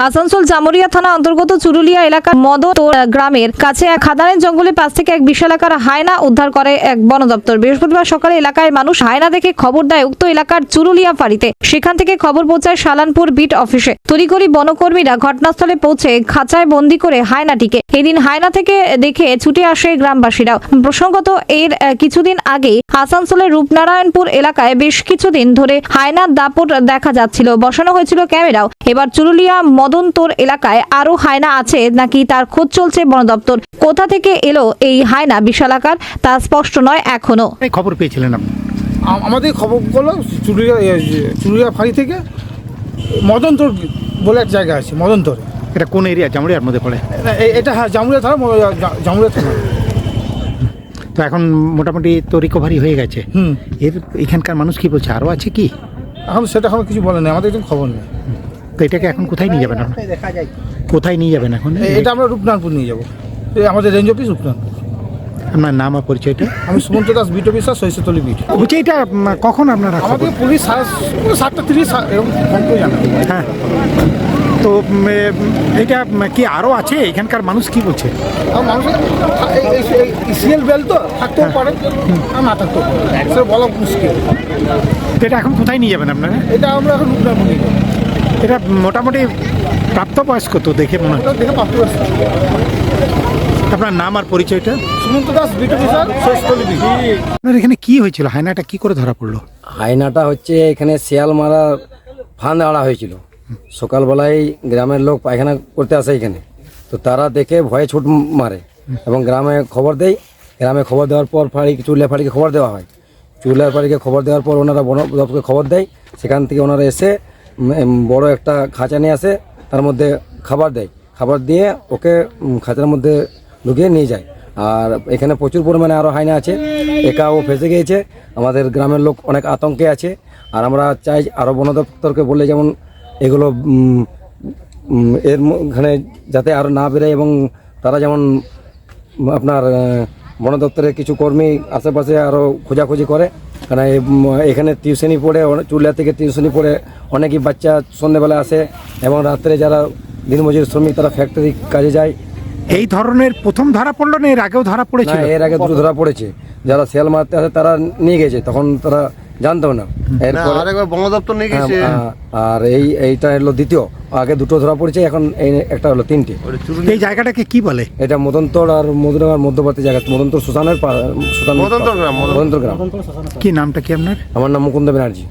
আসানসোল জামুরিয়া থানা অন্তর্গত চুরুলিয়া এলাকার মদনতোর গ্রামের কাছে এক খাদানের জঙ্গলের পাশ থেকে এক বিশাল আকার হায়না উদ্ধার করে এক বন দপ্তর। বৃহস্পতিবার সকালে এলাকায় মানুষ হায়না দেখে খবর দেয় উক্ত এলাকার চুরুলিয়া ফাঁড়িতে। সেখান থেকে খবর পৌঁছায় সালানপুর বিট অফিসে। তড়িঘড়ি বনকর্মীরা ঘটনাস্থলে পৌঁছে খাঁচায় বন্দি করে হায়নাটিকে এদিন হায়না থেকে দেখে ছুটে আসে গ্রামবাসীরাও। প্রসঙ্গত এর কিছুদিন আগে আসানসোলের রূপনারায়ণপুর এলাকায় বেশ কিছুদিন ধরে হায়নার দাপট দেখা যাচ্ছিল, বসানো হয়েছিল ক্যামেরাও। এবার চুরুলিয়া মদনতোর এলাকায় আরো হায়না আছে নাকি তার খোঁজ চলছে বন দপ্তর। কোথা থেকে এলো এই হায়না বিশাল আকার তা স্পষ্ট নয় এখনো। এই খবর পেয়েছিলেন আপনি? আমাদের খবরগুলো চুরুলিয়া ফাঁড়ি থেকে মদনতোর বলে এক জায়গা আছে, মদনতোর। এটা কোন এরিয়া? জামুরিয়ার মধ্যে পড়ে? এটা হ্যাঁ জামুরিয়া থানা, জামুরিয়া থানা। তো এখন মোটামুটি তো রিকভারি হয়ে গেছে। এখানকার মানুষ কি বলছে, আরও আছে কি? এখন সেটা এখন কিছু বলে নেই, আমাদের একদম খবর নেই। তো এটাকে এখন কোথায় নিয়ে যাবেন আপনারা? কোথায় নিয়ে যাবেন এখন? এটা আমরা রূপনারায়ণপুর নিয়ে যাবো, আমাদের রেঞ্জ অফিস রূপনারায়ণপুর। আপনার নাম আর পরিচয়টা? আমি Sumanta Das, beat officer, Saishatali beat. বলছি এটা কখন আপনারা? আমাদের পুলিশ 7:30 এরকম ফোন করে জানাবে। হ্যাঁ, তো এটা কি আরও আছে? এখানকার মানুষ কি বলছে? আর মানুষের সিএল বেল তো থাকতেও পারে আর না থাকতেও পারে, সেটা বলা মুশকিল। তো এটা এখন কোথায় নিয়ে যাবেন আপনারা? এটা আমরা এখন রূপনারায়ণপুর নিয়ে যাবো। এটা মোটামুটি প্রাপ্তবয়স্ক তো দেখে মনে হয়। ওটা দেখে পাপ্পু আসছে। আপনার নাম আর পরিচয়টা? Sumanta Das, beat officer, Saishatali beat. আপনার এখানে কি হয়েছিল? হায়নাটা কি করে ধরা পড়লো? হায়নাটা হচ্ছে এখানে শিয়াল মারার ফাঁদ আড়া হয়েছিল। সকালবেলায় গ্রামের লোক পায়খানা করতে আসে এখানে, তো তারা দেখে ভয়ে ছুট মারে এবং গ্রামে খবর দেয়। গ্রামে খবর দেওয়ার পর চুরুলিয়া ফাঁড়িকে খবর দেওয়া হয়। চুরুলিয়া ফাঁড়িকে খবর দেওয়ার পর ওনারা বন দপ্তরকে খবর দেয়। সেখান থেকে ওনারা এসে বড় একটা খাঁচা নিয়ে আসে, তার মধ্যে খাবার দেয়। খাবার দিয়ে ওকে খাঁচার মধ্যে ঢুকিয়ে নিয়ে যায়। আর এখানে প্রচুর পরিমাণে আরও হায়না আছে, একাও ফেসে গিয়েছে। আমাদের গ্রামের লোক অনেক আতঙ্কে আছে। আর আমরা চাই আরও বন দপ্তরকে বলে যেমন এগুলো এর এখানে যাতে আরও না বেরোয় এবং তারা যেমন আপনার বন দপ্তরের কিছু কর্মী আশেপাশে আরও খোঁজাখুঁজি করে। কারণ এখানে টিউশনি পড়ে, চুরুলিয়া থেকে টিউশনি পড়ে অনেকই বাচ্চা সন্ধ্যেবেলা আসে এবং রাত্রে যারা দিনমজুর শ্রমিক তারা ফ্যাক্টরি কাজে যায়। এই ধরনের প্রথম ধরা পড়লো না এর আগেও ধরা পড়েছিল? এর আগে দুটো ধরা পড়েছে। যারা শিয়াল মারতে আসে তারা নিয়ে গেছে, তখন তারা জানতো না। এরপর আরেকবার বন দপ্তর নিয়ে গেছে। আর এইটা হলো দ্বিতীয়। আগে দুটো ধরা পড়েছে, এখন এই একটা হলো তিনটে। এই জায়গাটাকে কি বলে? এটা মদনতোর আর মধুনগর মধ্যবর্তী জায়গা, মদনতোর শ্মশানের মদনতোর গ্রাম। মদনতোর গ্রাম। কি নামটা কি আপনার? আমার নাম মুকুন্দ ব্যানার্জি।